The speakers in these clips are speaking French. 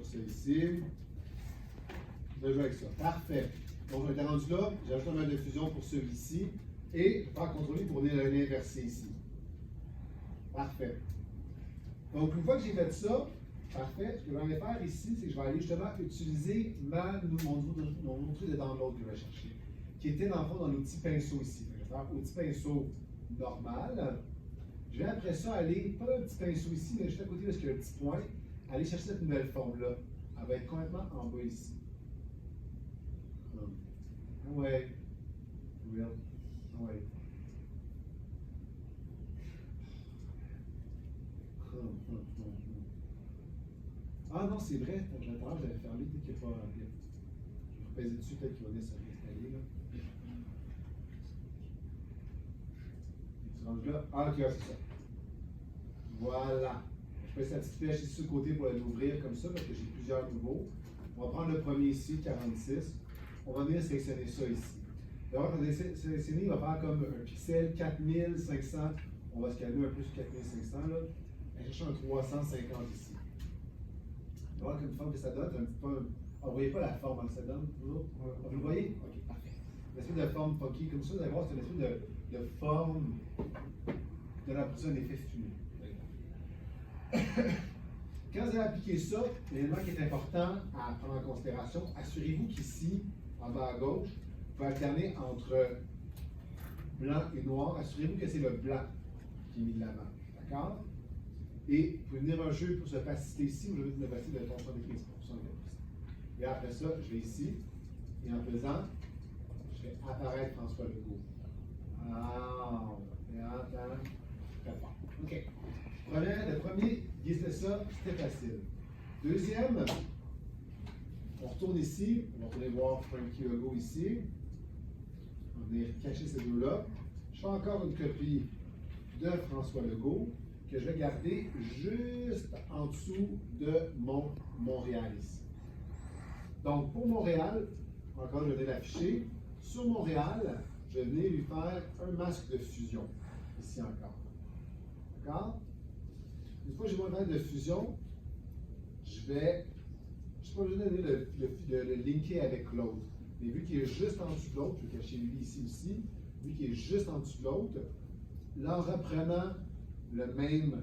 sur ça ici. Je vais jouer avec ça. Parfait. Donc, on est rendu là. J'ajoute un modèle de fusion pour celui-ci. Et je vais faire contrôler pour venir l'inverser ici. Parfait. Donc, une fois que j'ai fait ça, parfait, ce que je vais aller faire ici, c'est que je vais aller justement utiliser mon outil de download que je vais chercher, qui était dans le fond dans l'outil pinceau ici. Je vais faire outil pinceau normal. Je vais après ça aller, pas le petit pinceau ici, mais juste à côté parce qu'il y a le petit point, aller chercher cette nouvelle forme-là. Elle va être complètement en bas ici. Ouais. Real. Ouais. Ah non, c'est vrai. J'attends, j'avais fermé, peut-être qu'il n'y a pas. Je vais repaiser dessus, peut-être qu'il va venir s'installer là. Tu rentres là? Ah, ok, c'est ça. Voilà. Je fais cette petite flèche ici sur le côté pour l'ouvrir comme ça, parce que j'ai plusieurs nouveaux. On va prendre le premier ici, 46. On va venir sélectionner ça ici. D'abord, quand on a sélectionné, il va faire comme un pixel 4500. On va se calmer un peu sur 4500 là. On va chercher un 350 ici. On va voir quelle forme que ça donne. Un petit peu. Ah, vous ne voyez pas la forme que ça donne? Vous le voyez? Ok, parfait. Une espèce de forme funky comme ça, vous allez voir, c'est une espèce de forme de la un effet fumé. Quand vous allez appliquer ça, l'élément qui est important à prendre en considération, assurez-vous qu'ici, en bas à gauche, vous pouvez alterner entre blanc et noir. Assurez-vous que c'est le blanc qui est mis de l'avant. D'accord? Et vous pouvez venir un jeu pour cette opacité ici, vous avez une opacité de 75%. Et après ça, je vais ici, et en faisant, je fais apparaître François Legault. Ah, et attends, très fort. OK. Le premier, guider ça, c'était facile. Deuxième, on retourne ici, on va aller voir Frankie Legault ici. On va venir cacher ces deux-là. Je fais encore une copie de François Legault que je vais garder juste en dessous de mon Montréal ici. Donc, pour Montréal, encore je vais l'afficher. Sur Montréal, je vais venir lui faire un masque de fusion, ici encore. D'accord? Une fois que j'ai mon masque de fusion, je ne suis pas obligé de le linker avec l'autre. Mais vu qu'il est juste en dessous de l'autre, je vais cacher lui ici aussi, vu qu'il est juste en dessous de l'autre, là, en reprenant le même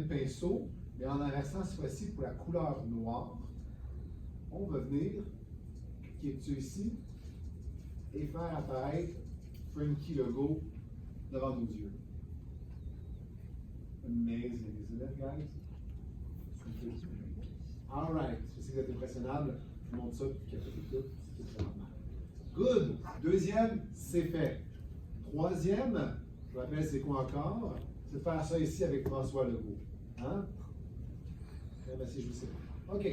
pinceau, mais en restant cette fois-ci pour la couleur noire, on va venir cliquer dessus ici et faire apparaître Frankie Legault devant nos yeux. Amazing, isn't it, guys? All right. Je sais que vous êtes impressionnable. Je vous montre ça, puis qu'il y a tout, c'est normal. Good. Deuxième, c'est fait. Troisième, je vous rappelle, c'est quoi encore? C'est de faire ça ici avec François Legault. Hein? Ben, si je vous sais pas. OK.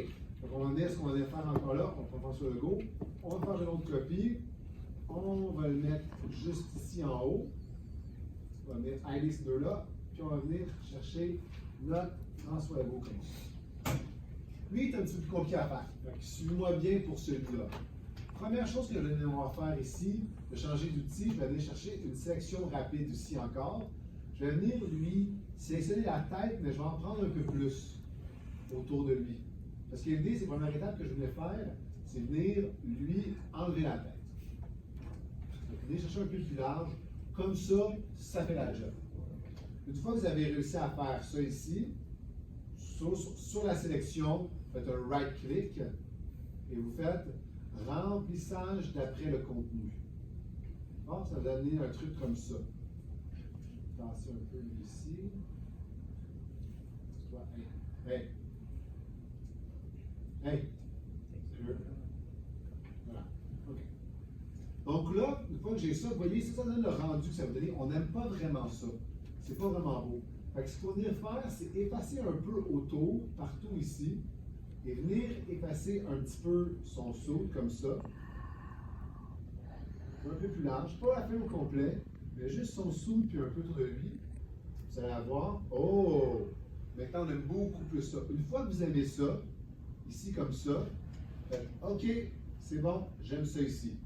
Donc, on va venir, ce qu'on va faire encore là, on prend François Legault. On va faire une autre copie. On va le mettre juste ici en haut. On va venir aider ces deux-là. Puis on va venir chercher notre François Legault comme ça. Lui, il est un petit peu plus compliqué à faire. Suivez-moi bien pour celui-là. Première chose que je vais devoir faire ici, de changer d'outil, je vais aller chercher une sélection rapide ici encore. Je vais venir lui sélectionner la tête, mais je vais en prendre un peu plus autour de lui. Parce que l'idée, c'est la première étape que je voulais faire, c'est venir lui enlever la tête. Donc, venir chercher un peu plus large. Comme ça fait la job. Une fois que vous avez réussi à faire ça ici, sur la sélection, vous faites un right-click et vous faites remplissage d'après le contenu. Bon, ça va donner un truc comme ça. Attention un peu ici. Hey. Voilà. OK. Donc là, une fois que j'ai ça, vous voyez, ça donne le rendu que ça va donner. On n'aime pas vraiment ça. C'est pas vraiment beau. Fait que ce qu'il faut venir faire, c'est effacer un peu autour, partout ici, et venir effacer un petit peu son saut, comme ça. Un peu plus large, pas la fin au complet, mais juste son saut, puis un peu autour de lui. Vous allez avoir, oh! Maintenant, on aime beaucoup plus ça. Une fois que vous aimez ça, ici comme ça, faites, OK, c'est bon, j'aime ça ici.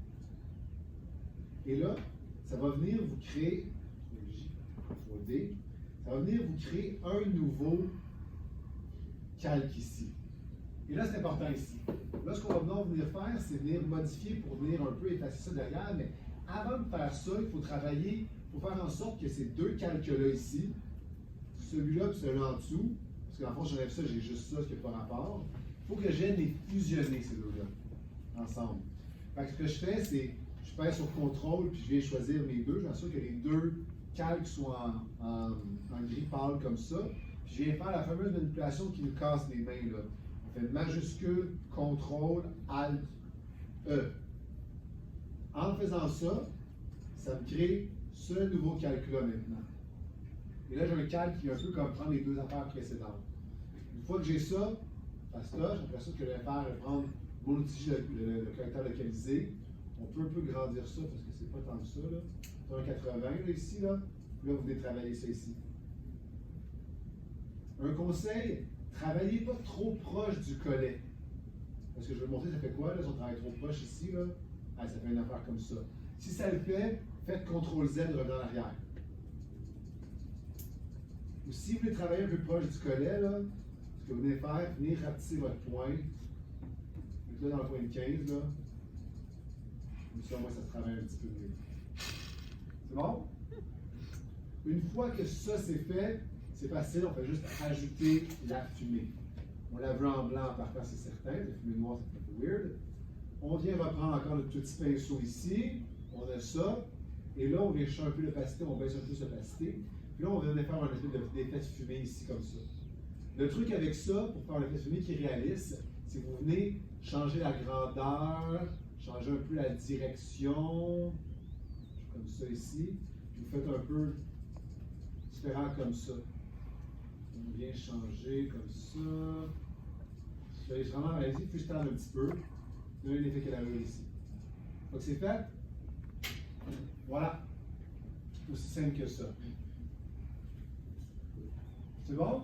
Et là, ça va venir vous créer, ça va venir vous créer un nouveau calque ici. Et là, c'est important ici. Là, ce qu'on va venir faire, c'est venir modifier pour venir un peu effacer ça derrière, mais avant de faire ça, il faut travailler pour faire en sorte que ces deux calques-là ici, celui-là et celui-là en dessous, parce qu'en fond, j'enlève ça, j'ai juste ça, ce qui n'a pas rapport, il faut que j'aie les fusionner, ces deux-là, ensemble. Fait que ce que je fais, c'est, je pèse sur contrôle, puis je viens choisir mes deux, je m'assure que les deux calques soient en gris pâle comme ça, puis je viens faire la fameuse manipulation qui nous casse les mains, là. On fait majuscule, contrôle, alt, E. En faisant ça, ça me crée ce nouveau calque-là maintenant. Et là, j'ai un calque qui est un peu comme prendre les deux affaires précédentes. Une fois que j'ai ça, fastoche, après ça, ce que je vais faire, je vais prendre mon outil, le correcteur localisé. On peut un peu grandir ça parce que c'est pas tant que ça, là. C'est un 80 là, ici, là. Puis là, vous venez travailler ça ici. Un conseil, travaillez pas trop proche du collet. Parce que je vais vous montrer, ça fait quoi, là, si on travaille trop proche ici, là? Ah, ça fait une affaire comme ça. Si ça le fait, faites CTRL-Z, revenez en arrière. Ou si vous voulez travailler un peu proche du collet, là, ce que vous venez faire, venez rapetisser votre point. Donc là, dans le point de 15, là, comme ça, moi, ça se travaille un petit peu mieux. C'est bon? Une fois que ça c'est fait, c'est facile, on fait juste ajouter la fumée. On la veut en blanc en partant, c'est certain. La fumée noire, c'est un peu weird. On vient reprendre encore le petit pinceau ici. On a ça. Et là, on vient changer un peu l'opacité, on baisse un peu l'opacité. Puis là, on vient faire un espèce d'effet de fumée ici, comme ça. Le truc avec ça, pour faire l'effet de fumée qui est réaliste, c'est que vous venez changer la grandeur, changer un peu la direction, comme ça ici. Puis vous faites un peu différent comme ça. On vient changer comme ça. Soyez vraiment réalisé, puis je tente un petit peu. Là, l'effet qu'elle avait ici. Donc c'est fait. Voilà. Aussi simple que ça. C'est bon?